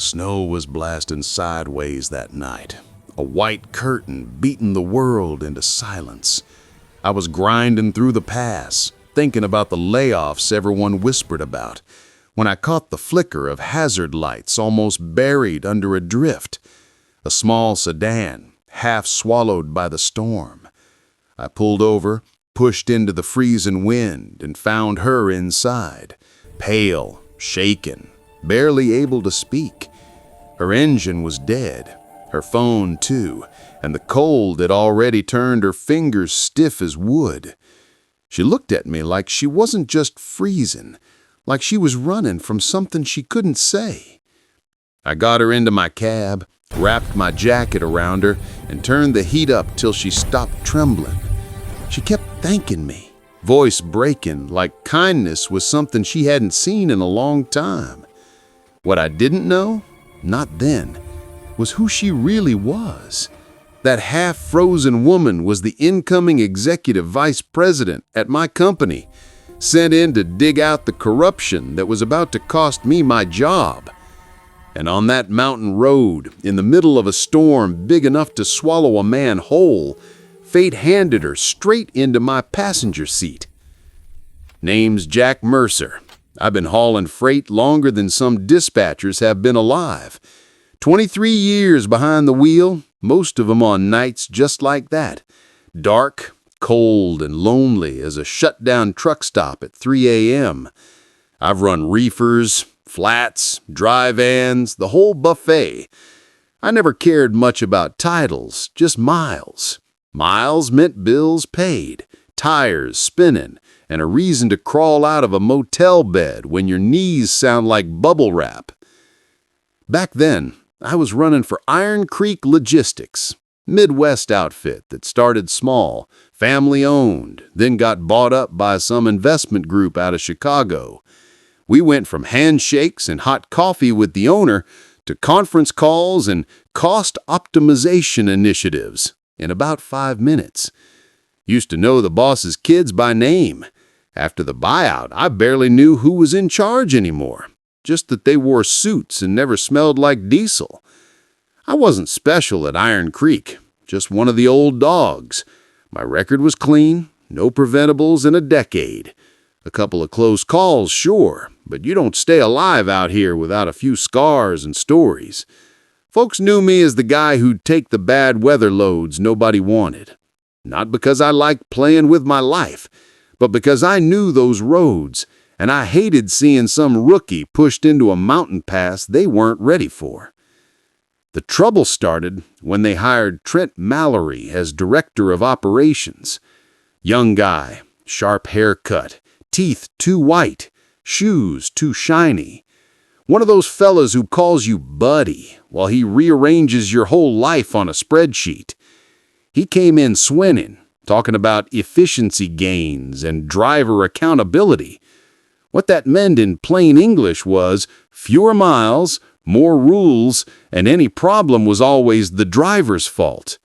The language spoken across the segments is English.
Snow was blasting sideways that night, a white curtain beating the world into silence. I was grinding through the pass, thinking about the layoffs everyone whispered about, when I caught the flicker of hazard lights almost buried under a drift. A small sedan, half swallowed by the storm. I pulled over, pushed into the freezing wind, and found her inside, pale, shaken, barely able to speak. Her engine was dead, her phone too, and the cold had already turned her fingers stiff as wood. She looked at me like she wasn't just freezing, like she was running from something she couldn't say. I got her into my cab, wrapped my jacket around her, and turned the heat up till she stopped trembling. She kept thanking me, voice breaking like kindness was something she hadn't seen in a long time. What I didn't know, not then, was who she really was. That half-frozen woman was the incoming executive vice president at my company, sent in to dig out the corruption that was about to cost me my job. And on that mountain road, in the middle of a storm big enough to swallow a man whole, fate handed her straight into my passenger seat. Name's Jack Mercer. I've been hauling freight longer than some dispatchers have been alive. 23 years behind the wheel, most of them on nights just like that. Dark, cold, and lonely as a shut-down truck stop at 3 a.m. I've run reefers, flats, dry vans, the whole buffet. I never cared much about titles, just miles. Miles meant bills paid, tires spinning, and a reason to crawl out of a motel bed when your knees sound like bubble wrap. Back then, I was running for Iron Creek Logistics, Midwest outfit that started small, family-owned, then got bought up by some investment group out of Chicago. We went from handshakes and hot coffee with the owner to conference calls and cost optimization initiatives in about 5 minutes. Used to know the boss's kids by name. After the buyout, I barely knew who was in charge anymore, just that they wore suits and never smelled like diesel. I wasn't special at Iron Creek, just one of the old dogs. My record was clean, no preventables in a decade. A couple of close calls, sure, but you don't stay alive out here without a few scars and stories. Folks knew me as the guy who'd take the bad weather loads nobody wanted. Not because I liked playing with my life, but because I knew those roads, and I hated seeing some rookie pushed into a mountain pass they weren't ready for. The trouble started when they hired Trent Mallory as director of operations. Young guy, sharp haircut, teeth too white, shoes too shiny. One of those fellas who calls you buddy while he rearranges your whole life on a spreadsheet. He came in swinging, talking about efficiency gains and driver accountability. What that meant in plain English was fewer miles, more rules, and any problem was always the driver's fault.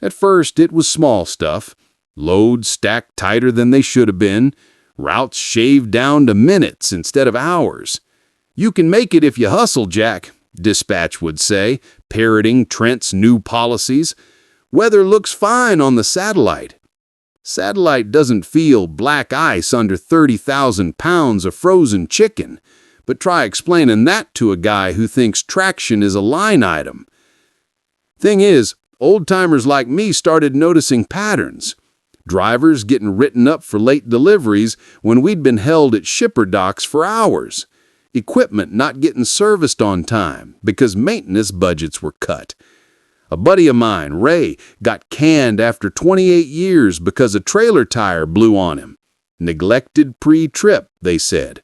At first, it was small stuff. Loads stacked tighter than they should have been. Routes shaved down to minutes instead of hours. "You can make it if you hustle, Jack," dispatch would say, parroting Trent's new policies. "Weather looks fine on the satellite." Satellite doesn't feel black ice under 30,000 pounds of frozen chicken, but try explaining that to a guy who thinks traction is a line item. Thing is, old-timers like me started noticing patterns. Drivers getting written up for late deliveries when we'd been held at shipper docks for hours. Equipment not getting serviced on time because maintenance budgets were cut. A buddy of mine, Ray, got canned after 28 years because a trailer tire blew on him. Neglected pre-trip, they said.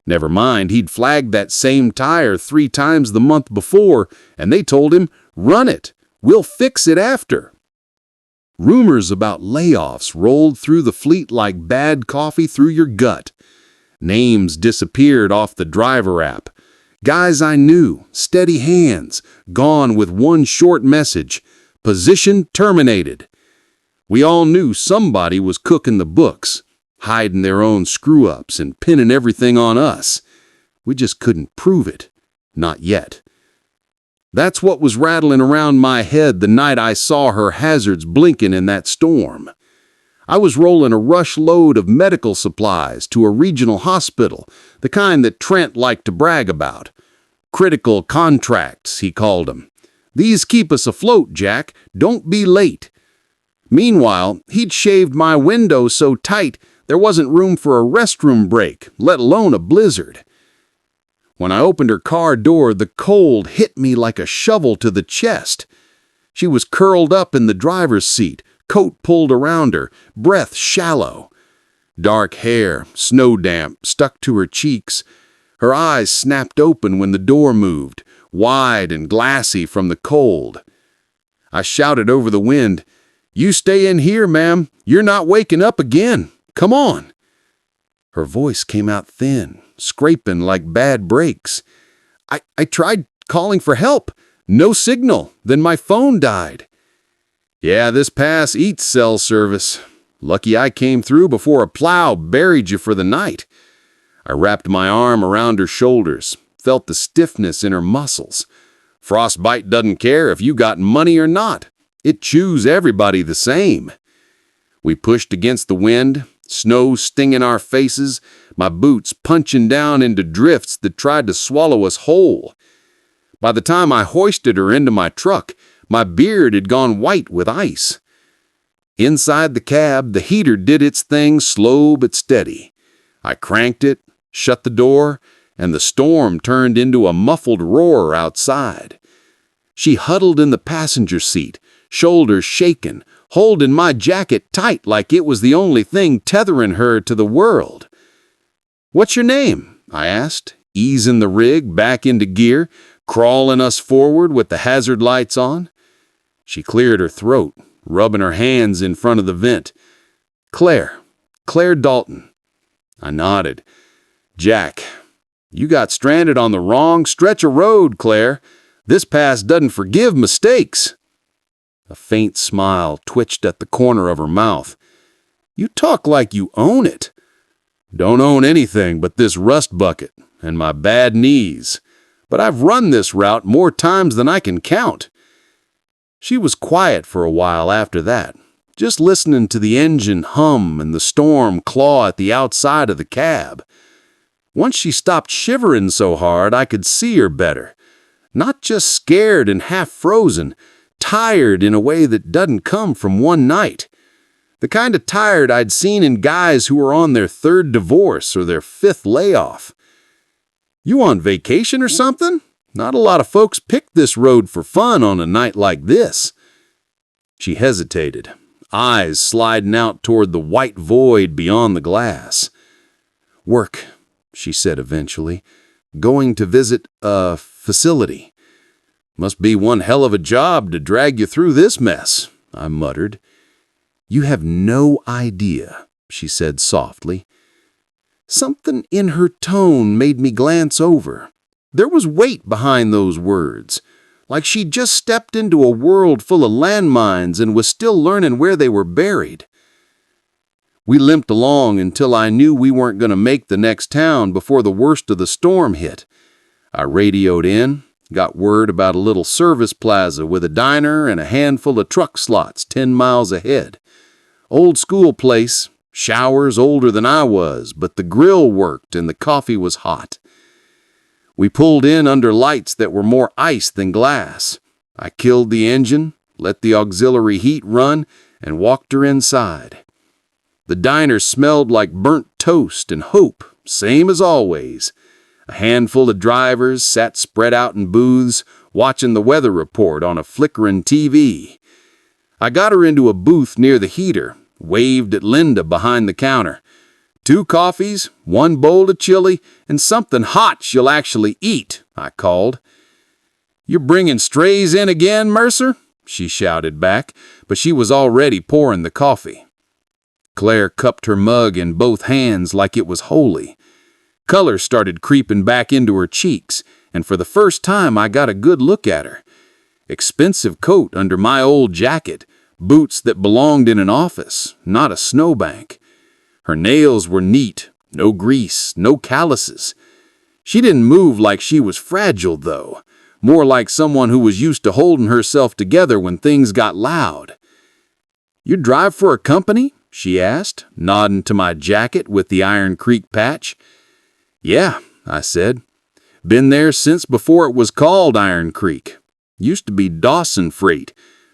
Never mind, he'd flagged that same tire 3 times the month before, and they told him, "Run it. We'll fix it after." Rumors about layoffs rolled through the fleet like bad coffee through your gut. Names disappeared off the driver app. Guys I knew, steady hands, gone with one short message: position terminated. We all knew somebody was cooking the books, hiding their own screw-ups and pinning everything on us. We just couldn't prove it. Not yet. That's what was rattling around my head the night I saw her hazards blinking in that storm. I was rolling a rush load of medical supplies to a regional hospital, the kind that Trent liked to brag about. Critical contracts, he called them. These keep us afloat, Jack. Don't be late. Meanwhile, he'd shaved my window so tight there wasn't room for a restroom break, let alone a blizzard. When I opened her car door, the cold hit me like a shovel to the chest. She was curled up in the driver's seat, coat pulled around her, breath shallow. Dark hair, snow-damp, stuck to her cheeks. Her eyes snapped open when the door moved, wide and glassy from the cold. I shouted over the wind, "You stay in here, ma'am. You're not waking up again. Come on." Her voice came out thin, scraping like bad brakes. I tried calling for help. No signal. Then my phone died. Yeah, this pass eats cell service. Lucky I came through before a plow buried you for the night. I wrapped my arm around her shoulders, felt the stiffness in her muscles. Frostbite doesn't care if you got money or not. It chews everybody the same. We pushed against the wind, snow stinging our faces, my boots punching down into drifts that tried to swallow us whole. By the time I hoisted her into my truck, my beard had gone white with ice. Inside the cab, the heater did its thing slow but steady. I cranked it, shut the door, and the storm turned into a muffled roar outside. She huddled in the passenger seat, shoulders shaking, holding my jacket tight like it was the only thing tethering her to the world. "What's your name?" I asked, easing the rig back into gear, crawling us forward with the hazard lights on. She cleared her throat, rubbing her hands in front of the vent. Claire Dalton." I nodded. "Jack, you got stranded on the wrong stretch of road, Claire. This pass doesn't forgive mistakes." A faint smile twitched at the corner of her mouth. "You talk like you own it." "Don't own anything but this rust bucket and my bad knees. But I've run this route more times than I can count." She was quiet for a while after that, just listening to the engine hum and the storm claw at the outside of the cab. Once she stopped shivering so hard I could see her better. Not just scared and half frozen, tired in a way that doesn't come from one night. The kind of tired I'd seen in guys who were on their third divorce or their fifth layoff. "You on vacation or something? Not a lot of folks pick this road for fun on a night like this." She hesitated, eyes sliding out toward the white void beyond the glass. "Work," she said eventually. "Going to visit a facility." "Must be one hell of a job to drag you through this mess," I muttered. "You have no idea," she said softly. Something in her tone made me glance over. There was weight behind those words, like she'd just stepped into a world full of landmines and was still learning where they were buried. We limped along until I knew we weren't going to make the next town before the worst of the storm hit. I radioed in, got word about a little service plaza with a diner and a handful of truck slots 10 miles ahead. Old school place, showers older than I was, but the grill worked and the coffee was hot. We pulled in under lights that were more ice than glass. I killed the engine, let the auxiliary heat run, and walked her inside. The diner smelled like burnt toast and hope, same as always. A handful of drivers sat spread out in booths, watching the weather report on a flickering TV. I got her into a booth near the heater, waved at Linda behind the counter. "2 coffees, 1 bowl of chili, and something hot she'll actually eat," I called. "You're bringing strays in again, Mercer?" she shouted back, but she was already pouring the coffee. Claire cupped her mug in both hands like it was holy. Color started creeping back into her cheeks, and for the first time I got a good look at her. Expensive coat under my old jacket, boots that belonged in an office, not a snowbank. Her nails were neat, no grease, no calluses. She didn't move like she was fragile, though, more like someone who was used to holding herself together when things got loud. "You drive for a company?" she asked, nodding to my jacket with the Iron Creek patch. "Yeah," I said. "Been there since before it was called Iron Creek. Used to be Dawson Freight.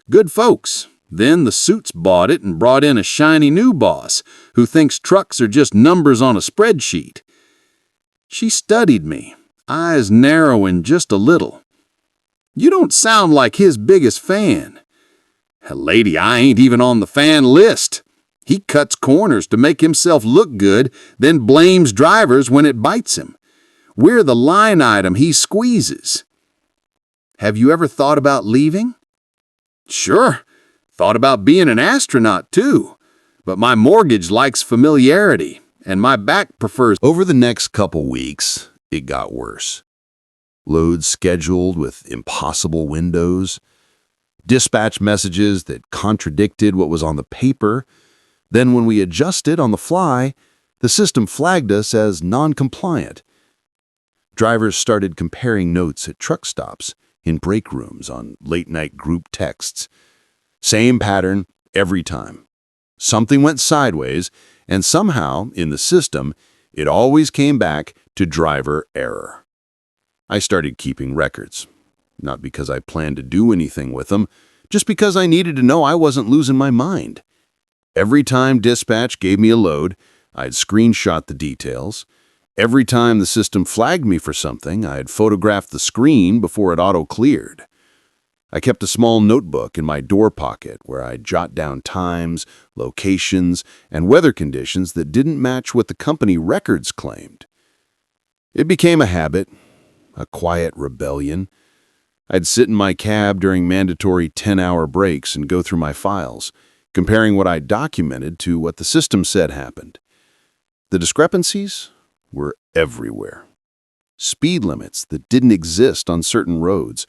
Good folks. Then the suits bought it and brought in a shiny new boss who thinks trucks are just numbers on a spreadsheet." She studied me, eyes narrowing just a little. "You don't sound like his biggest fan." "Lady, I ain't even on the fan list. He cuts corners to make himself look good, then blames drivers when it bites him. We're the line item he squeezes." "Have you ever thought about leaving?" "Sure. Thought about being an astronaut, too. But my mortgage likes familiarity, and my back prefers—" Over the next couple weeks, it got worse. Loads scheduled with impossible windows, dispatch messages that contradicted what was on the paper. Then when we adjusted on the fly, the system flagged us as non-compliant. Drivers started comparing notes at truck stops, in break rooms, on late-night group texts. Same pattern every time. Something went sideways, and somehow, in the system, it always came back to driver error. I started keeping records, not because I planned to do anything with them, just because I needed to know I wasn't losing my mind. Every time dispatch gave me a load, I'd screenshot the details. Every time the system flagged me for something, I'd photograph the screen before it auto-cleared. I kept a small notebook in my door pocket where I'd jot down times, locations, and weather conditions that didn't match what the company records claimed. It became a habit, a quiet rebellion. I'd sit in my cab during mandatory 10-hour breaks and go through my files, comparing what I documented to what the system said happened. The discrepancies were everywhere. Speed limits that didn't exist on certain roads,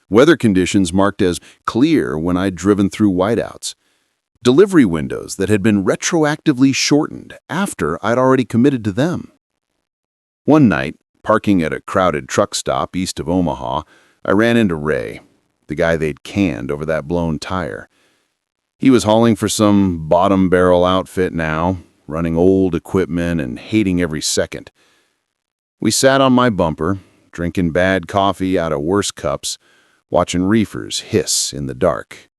weather conditions marked as clear when I'd driven through whiteouts, delivery windows that had been retroactively shortened after I'd already committed to them. One night, parking at a crowded truck stop east of Omaha, I ran into Ray, the guy they'd canned over that blown tire. He was hauling for some bottom-barrel outfit now, running old equipment and hating every second. We sat on my bumper, drinking bad coffee out of worse cups, watching reefers hiss in the dark.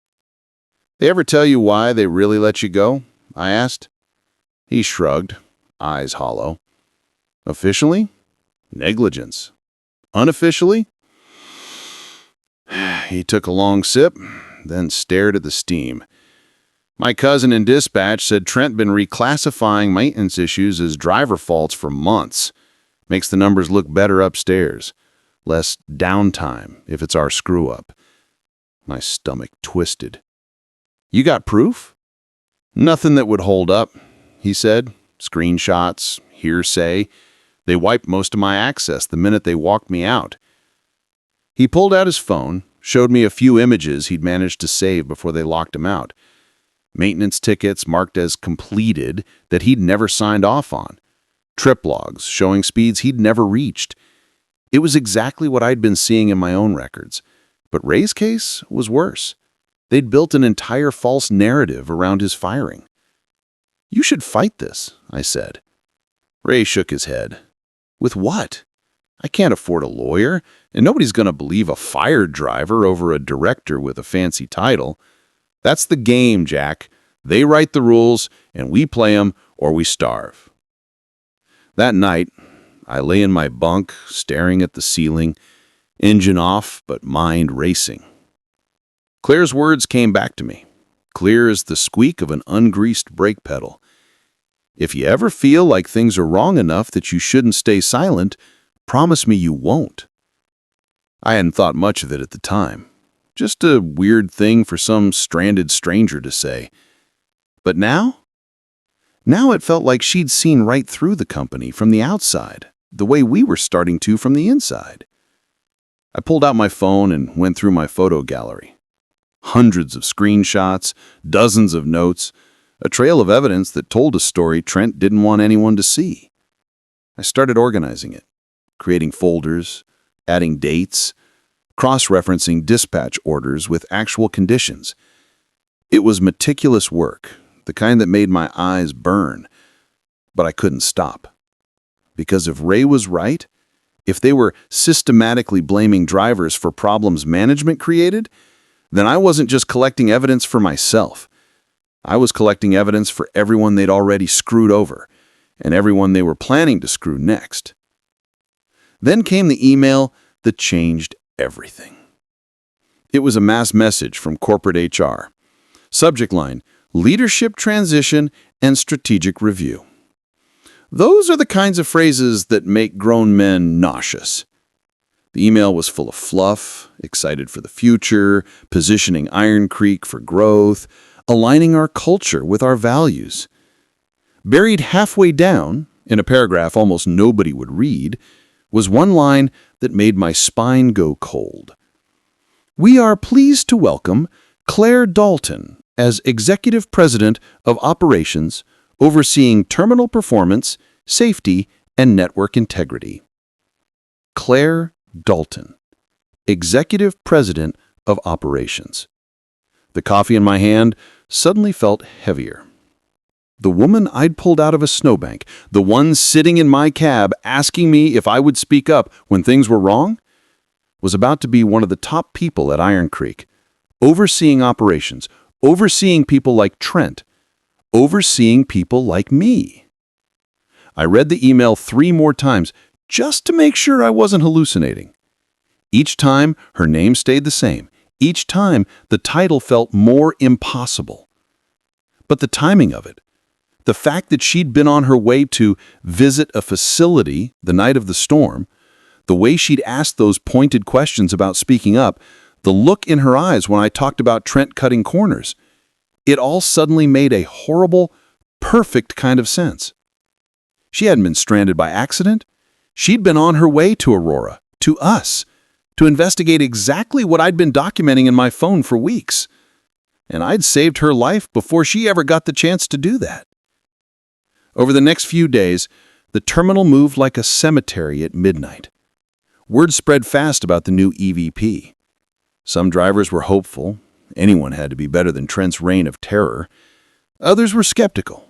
"They ever tell you why they really let you go?" I asked. He shrugged, eyes hollow. "Officially? Negligence. Unofficially?" He took a long sip, then stared at the steam. "My cousin in dispatch said Trent been reclassifying maintenance issues as driver faults for months. Makes the numbers look better upstairs. Less downtime if it's our screw-up." My stomach twisted. "You got proof?" "Nothing that would hold up," he said. "Screenshots, hearsay. They wiped most of my access the minute they walked me out." He pulled out his phone, showed me a few images he'd managed to save before they locked him out. Maintenance tickets marked as completed that he'd never signed off on. Trip logs showing speeds he'd never reached. It was exactly what I'd been seeing in my own records. But Ray's case was worse. They'd built an entire false narrative around his firing. "You should fight this," I said. Ray shook his head. "With what? I can't afford a lawyer, and nobody's going to believe a fired driver over a director with a fancy title. That's the game, Jack. They write the rules, and we play 'em or we starve." That night, I lay in my bunk, staring at the ceiling, engine off, but mind racing. Claire's words came back to me, clear as the squeak of an ungreased brake pedal. "If you ever feel like things are wrong enough that you shouldn't stay silent, promise me you won't." I hadn't thought much of it at the time. Just a weird thing for some stranded stranger to say. But now? Now it felt like she'd seen right through the company from the outside, the way we were starting to from the inside. I pulled out my phone and went through my photo gallery. Hundreds of screenshots, dozens of notes, a trail of evidence that told a story Trent didn't want anyone to see. I started organizing it, creating folders, adding dates, cross-referencing dispatch orders with actual conditions. It was meticulous work, the kind that made my eyes burn. But I couldn't stop. Because if Ray was right, if they were systematically blaming drivers for problems management created, then I wasn't just collecting evidence for myself. I was collecting evidence for everyone they'd already screwed over, and everyone they were planning to screw next. Then came the email that changed everything. It was a mass message from corporate HR. Subject line, leadership transition and strategic review. Those are the kinds of phrases that make grown men nauseous. The email was full of fluff, excited for the future, positioning Iron Creek for growth, aligning our culture with our values. Buried halfway down, in a paragraph almost nobody would read, was one line that made my spine go cold. We are pleased to welcome Claire Dalton as Executive President of Operations, overseeing terminal performance, safety, and network integrity. Claire Dalton, Executive President of Operations. The coffee in my hand suddenly felt heavier. The woman I'd pulled out of a snowbank, the one sitting in my cab asking me if I would speak up when things were wrong, was about to be one of the top people at Iron Creek, overseeing operations, overseeing people like Trent, overseeing people like me. I read the email 3 more times just to make sure I wasn't hallucinating. Each time, her name stayed the same. Each time, the title felt more impossible. But the timing of it, the fact that she'd been on her way to visit a facility the night of the storm, the way she'd asked those pointed questions about speaking up, the look in her eyes when I talked about Trent cutting corners, it all suddenly made a horrible, perfect kind of sense. She hadn't been stranded by accident. She'd been on her way to Aurora, to us, to investigate exactly what I'd been documenting in my phone for weeks. And I'd saved her life before she ever got the chance to do that. Over the next few days, the terminal moved like a cemetery at midnight. Word spread fast about the new EVP. Some drivers were hopeful. Anyone had to be better than Trent's reign of terror. Others were skeptical.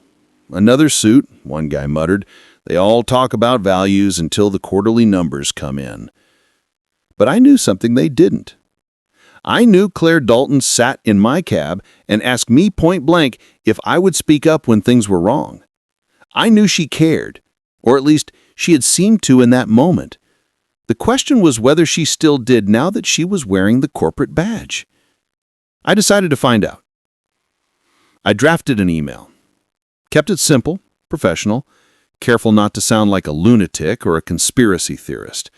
Another suit, one guy muttered. They all talk about values until the quarterly numbers come in. But I knew something they didn't. I knew Claire Dalton sat in my cab and asked me point blank if I would speak up when things were wrong. I knew she cared, or at least she had seemed to in that moment. The question was whether she still did now that she was wearing the corporate badge. I decided to find out. I drafted an email. Kept it simple, professional, careful not to sound like a lunatic or a conspiracy theorist.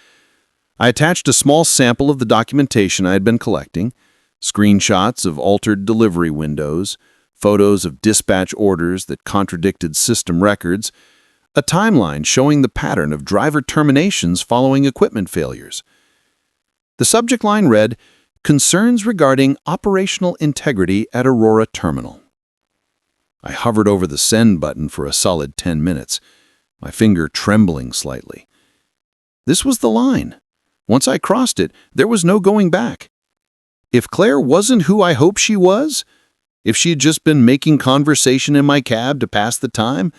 I attached a small sample of the documentation I had been collecting, screenshots of altered delivery windows, photos of dispatch orders that contradicted system records, a timeline showing the pattern of driver terminations following equipment failures. The subject line read, "Concerns regarding operational integrity at Aurora Terminal." I hovered over the send button for a solid 10 minutes, my finger trembling slightly. This was the line. Once I crossed it, there was no going back. If Claire wasn't who I hoped she was, if she had just been making conversation in my cab to pass the time,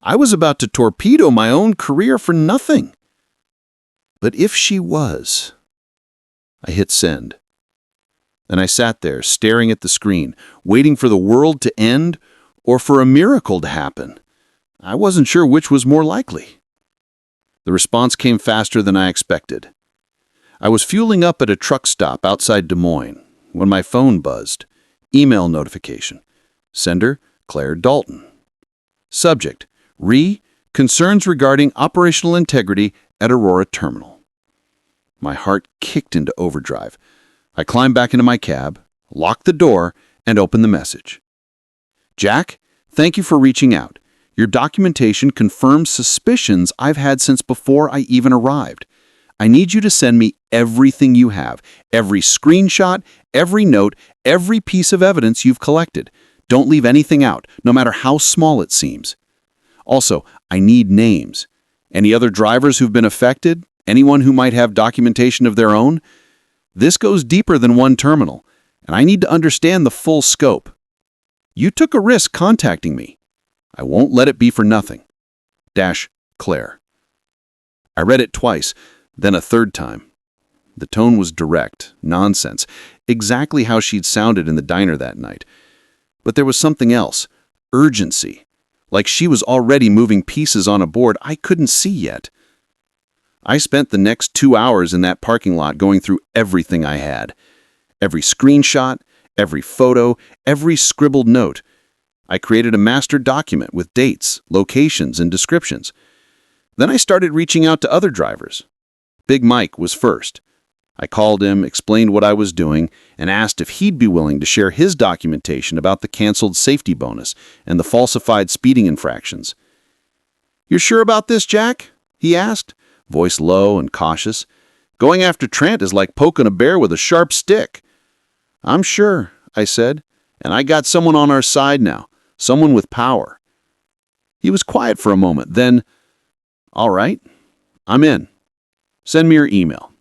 I was about to torpedo my own career for nothing. But if she was... I hit send. And I sat there, staring at the screen, waiting for the world to end or for a miracle to happen. I wasn't sure which was more likely. The response came faster than I expected. I was fueling up at a truck stop outside Des Moines when my phone buzzed. Email notification. Sender, Claire Dalton. Subject, concerns regarding operational integrity at Aurora Terminal. My heart kicked into overdrive. I climbed back into my cab, locked the door, and opened the message. Jack, thank you for reaching out. Your documentation confirms suspicions I've had since before I even arrived. I need you to send me everything you have, every screenshot, every note, every piece of evidence you've collected. Don't leave anything out, no matter how small it seems. Also, I need names. Any other drivers who've been affected? Anyone who might have documentation of their own? This goes deeper than one terminal, and I need to understand the full scope. You took a risk contacting me. I won't let it be for nothing. Claire. I read it twice, then a third time. The tone was direct, nonsense, exactly how she'd sounded in the diner that night. But there was something else, urgency, like she was already moving pieces on a board I couldn't see yet. I spent the next 2 hours in that parking lot going through everything I had. Every screenshot, every photo, every scribbled note. I created a master document with dates, locations, and descriptions. Then I started reaching out to other drivers. Big Mike was first. I called him, explained what I was doing, and asked if he'd be willing to share his documentation about the canceled safety bonus and the falsified speeding infractions. "You're sure about this, Jack?" he asked, voice low and cautious. "Going after Trent is like poking a bear with a sharp stick." "I'm sure," I said, "and I got someone on our side now, someone with power." He was quiet for a moment, then, "All right, I'm in. Send me your email."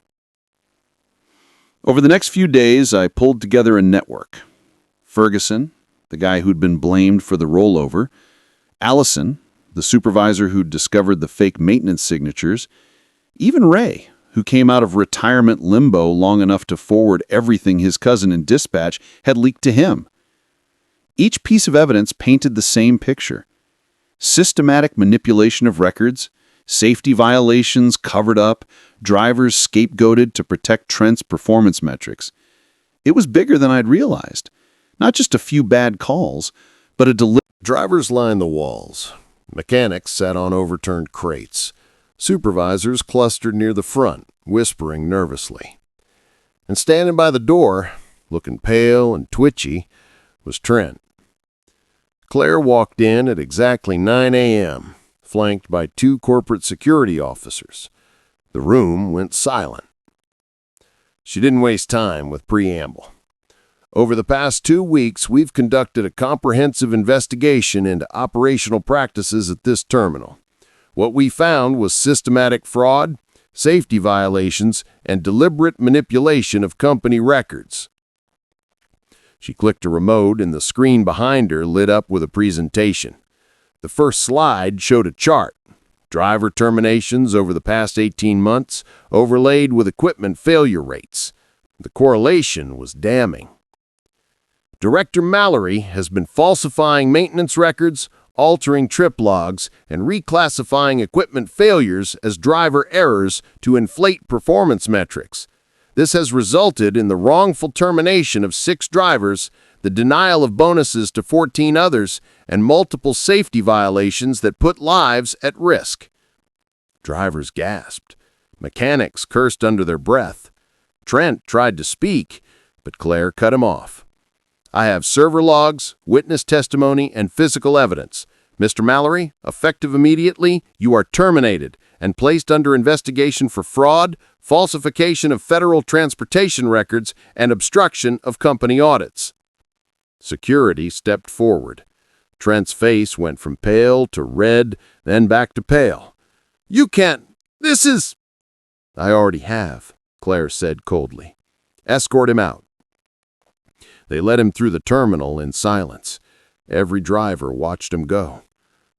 Over the next few days, I pulled together a network. Ferguson, the guy who'd been blamed for the rollover, Allison, the supervisor who'd discovered the fake maintenance signatures, even Ray, who came out of retirement limbo long enough to forward everything his cousin in dispatch had leaked to him. Each piece of evidence painted the same picture. Systematic manipulation of records, safety violations covered up, drivers scapegoated to protect Trent's performance metrics. It was bigger than I'd realized. Not just a few bad calls, but a deliberate... Drivers lined the walls. Mechanics sat on overturned crates. Supervisors clustered near the front, whispering nervously. And standing by the door, looking pale and twitchy, was Trent. Claire walked in at exactly 9 a.m., flanked by 2 corporate security officers. The room went silent. She didn't waste time with preamble. "Over the past 2 weeks, we've conducted a comprehensive investigation into operational practices at this terminal. What we found was systematic fraud, safety violations, and deliberate manipulation of company records." She clicked a remote, and the screen behind her lit up with a presentation. The first slide showed a chart. Driver terminations over the past 18 months, overlaid with equipment failure rates. The correlation was damning. "Director Mallory has been falsifying maintenance records, altering trip logs, and reclassifying equipment failures as driver errors to inflate performance metrics. This has resulted in the wrongful termination of 6 drivers, the denial of bonuses to 14 others, and multiple safety violations that put lives at risk." Drivers gasped. Mechanics cursed under their breath. Trent tried to speak, but Claire cut him off. "I have server logs, witness testimony, and physical evidence. Mr. Mallory, effective immediately, you are terminated and placed under investigation for fraud, falsification of federal transportation records, and obstruction of company audits." Security stepped forward. Trent's face went from pale to red, then back to pale. "You can't. This is—" "I already have," Claire said coldly. "Escort him out." They led him through the terminal in silence. Every driver watched him go.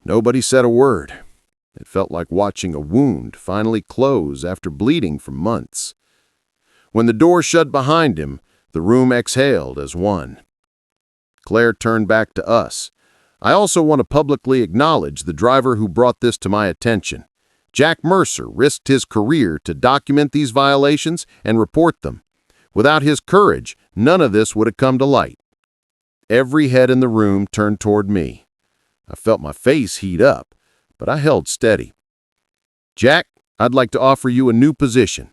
Nobody said a word. It felt like watching a wound finally close after bleeding for months. When the door shut behind him, the room exhaled as one. Claire turned back to us. "I also want to publicly acknowledge the driver who brought this to my attention. Jack Mercer risked his career to document these violations and report them. Without his courage, none of this would have come to light." Every head in the room turned toward me. I felt my face heat up, but I held steady. "Jack, I'd like to offer you a new position,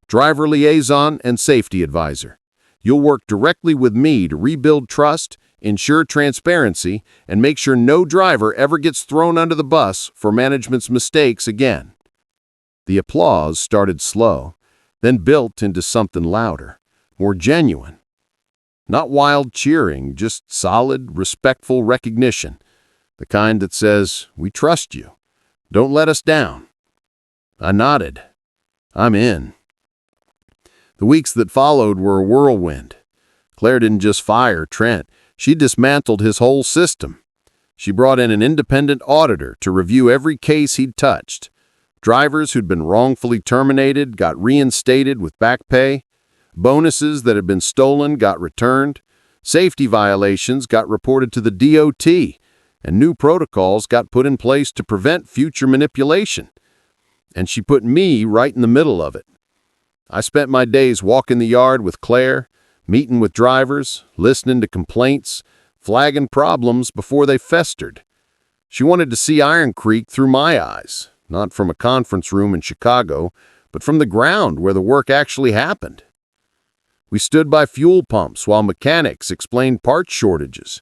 driver liaison and safety advisor. You'll work directly with me to rebuild trust, ensure transparency, and make sure no driver ever gets thrown under the bus for management's mistakes again." The applause started slow, then built into something louder, more genuine. Not wild cheering, just solid, respectful recognition. The kind that says, "We trust you. Don't let us down." I nodded. "I'm in." The weeks that followed were a whirlwind. Claire didn't just fire Trent, she dismantled his whole system. She brought in an independent auditor to review every case he'd touched. Drivers who'd been wrongfully terminated got reinstated with back pay. Bonuses that had been stolen got returned. Safety violations got reported to the DOT, and new protocols got put in place to prevent future manipulation. And she put me right in the middle of it. I spent my days walking the yard with Claire, meeting with drivers, listening to complaints, flagging problems before they festered. She wanted to see Iron Creek through my eyes, not from a conference room in Chicago, but from the ground where the work actually happened. We stood by fuel pumps while mechanics explained part shortages.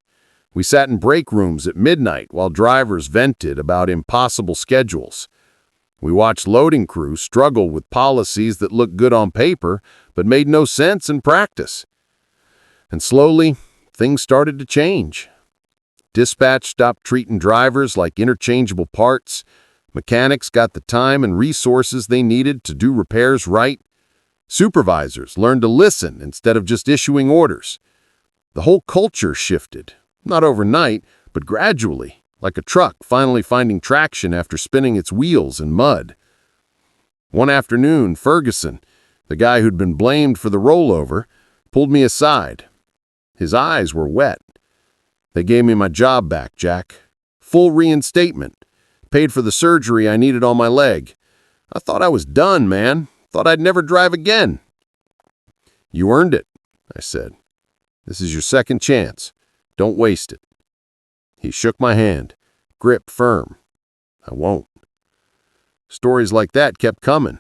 We sat in break rooms at midnight while drivers vented about impossible schedules. We watched loading crews struggle with policies that looked good on paper but made no sense in practice. And slowly, things started to change. Dispatch stopped treating drivers like interchangeable parts. Mechanics got the time and resources they needed to do repairs right. Supervisors learned to listen instead of just issuing orders. The whole culture shifted, not overnight, but gradually, like a truck finally finding traction after spinning its wheels in mud. One afternoon, Ferguson, the guy who'd been blamed for the rollover, pulled me aside. His eyes were wet. "They gave me my job back, Jack. Full reinstatement. Paid for the surgery I needed on my leg. I thought I was done, man. Thought I'd never drive again." "You earned it," I said. "This is your second chance. Don't waste it." He shook my hand, grip firm. "I won't." Stories like that kept coming.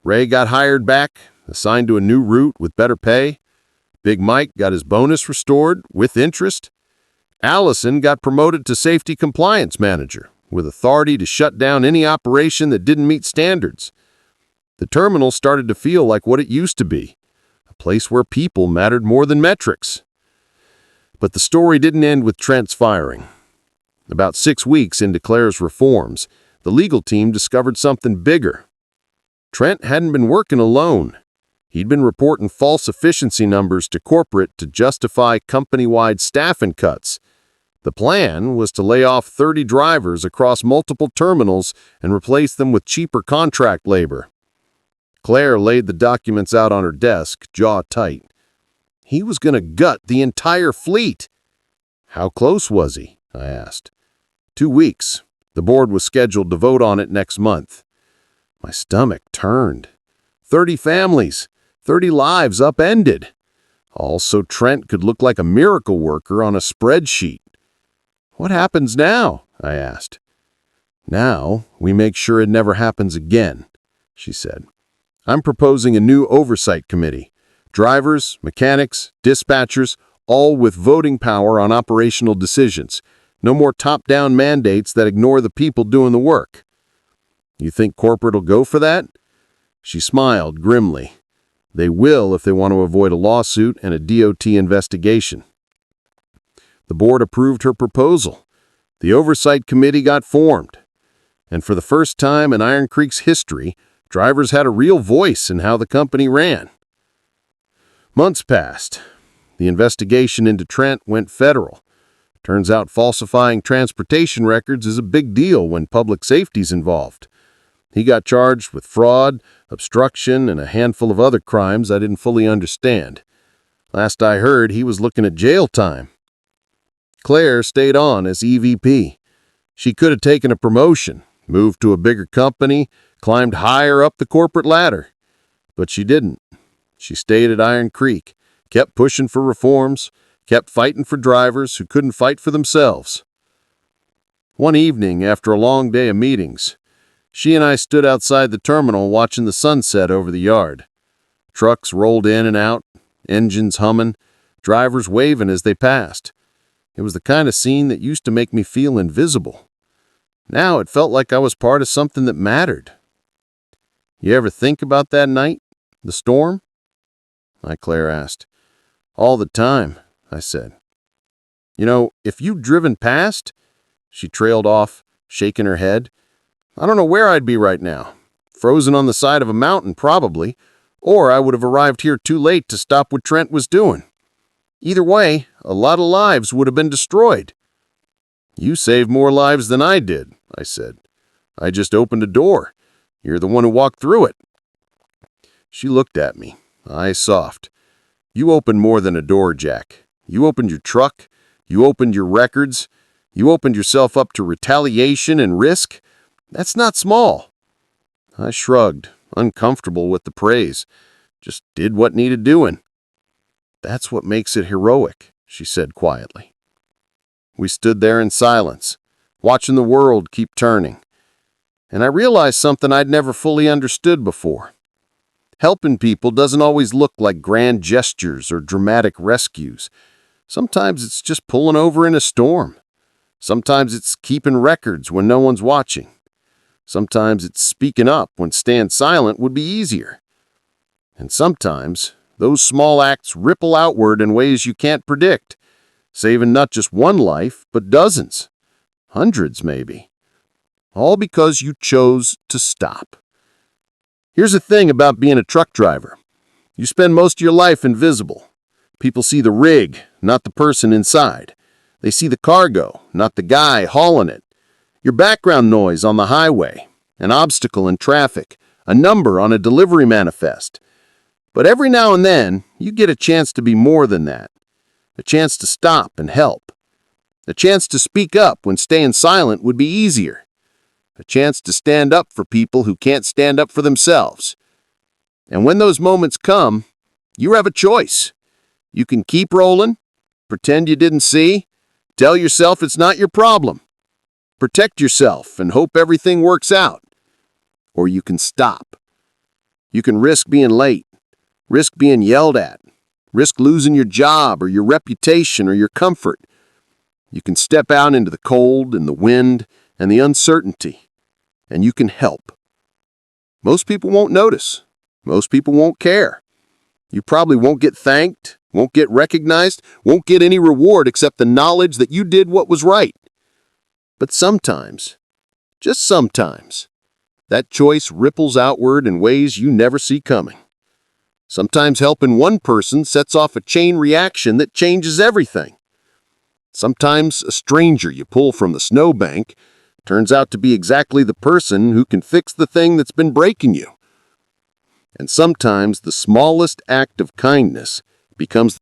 Ray got hired back, assigned to a new route with better pay. Big Mike got his bonus restored with interest. Allison got promoted to safety compliance manager with authority to shut down any operation that didn't meet standards. The terminal started to feel like what it used to be, a place where people mattered more than metrics. But the story didn't end with Trent's firing. About 6 weeks into Claire's reforms, the legal team discovered something bigger. Trent hadn't been working alone. He'd been reporting false efficiency numbers to corporate to justify company-wide staffing cuts. The plan was to lay off 30 drivers across multiple terminals and replace them with cheaper contract labor. Claire laid the documents out on her desk, jaw tight. He was going to gut the entire fleet. "How close was he?" I asked. 2 weeks. The board was scheduled to vote on it next month. My stomach turned. 30 families, 30 lives upended. All so Trent could look like a miracle worker on a spreadsheet. "What happens now?" I asked. "Now, we make sure it never happens again," she said. "I'm proposing a new oversight committee. Drivers, mechanics, dispatchers, all with voting power on operational decisions. No more top-down mandates that ignore the people doing the work." "You think corporate will go for that?" She smiled grimly. "They will if they want to avoid a lawsuit and a DOT investigation." The board approved her proposal. The oversight committee got formed. And for the first time in Iron Creek's history, drivers had a real voice in how the company ran. Months passed. The investigation into Trent went federal. Turns out falsifying transportation records is a big deal when public safety's involved. He got charged with fraud, obstruction, and a handful of other crimes I didn't fully understand. Last I heard, he was looking at jail time. Claire stayed on as EVP. She could have taken a promotion, moved to a bigger company, climbed higher up the corporate ladder. But she didn't. She stayed at Iron Creek, kept pushing for reforms, kept fighting for drivers who couldn't fight for themselves. One evening, after a long day of meetings, she and I stood outside the terminal watching the sunset over the yard. Trucks rolled in and out, engines humming, drivers waving as they passed. It was the kind of scene that used to make me feel invisible. Now it felt like I was part of something that mattered. "You ever think about that night? The storm?" Claire asked. "All the time," I said. "You know, if you'd driven past," she trailed off, shaking her head, "I don't know where I'd be right now. Frozen on the side of a mountain, probably, Or I would have arrived here too late to stop what Trent was doing. Either way, a lot of lives would have been destroyed. You saved more lives than I did, I said. I just opened a door. You're the one who walked through it. She looked at me, eyes soft. You opened more than a door, Jack. You opened your truck. You opened your records. You opened yourself up to retaliation and risk. That's not small. I shrugged, uncomfortable with the praise. Just did what needed doing. That's what makes it heroic, she said quietly. We stood there in silence, watching the world keep turning. And I realized something I'd never fully understood before. Helping people doesn't always look like grand gestures or dramatic rescues. Sometimes it's just pulling over in a storm. Sometimes it's keeping records when no one's watching. Sometimes it's speaking up when staying silent would be easier. And sometimes those small acts ripple outward in ways you can't predict, saving not just one life, but dozens, hundreds maybe. All because you chose to stop. Here's the thing about being a truck driver. You spend most of your life invisible. People see the rig, not the person inside. They see the cargo, not the guy hauling it. Your background noise on the highway, an obstacle in traffic, a number on a delivery manifest. But every now and then, you get a chance to be more than that. A chance to stop and help. A chance to speak up when staying silent would be easier. A chance to stand up for people who can't stand up for themselves. And when those moments come, you have a choice. You can keep rolling, pretend you didn't see, tell yourself it's not your problem. Protect yourself and hope everything works out. Or you can stop. You can risk being late, risk being yelled at, risk losing your job or your reputation or your comfort. You can step out into the cold and the wind and the uncertainty, and you can help. Most people won't notice. Most people won't care. You probably won't get thanked, won't get recognized, won't get any reward except the knowledge that you did what was right. But sometimes, just sometimes, that choice ripples outward in ways you never see coming. Sometimes helping one person sets off a chain reaction that changes everything. Sometimes a stranger you pull from the snowbank turns out to be exactly the person who can fix the thing that's been breaking you. And sometimes the smallest act of kindness becomes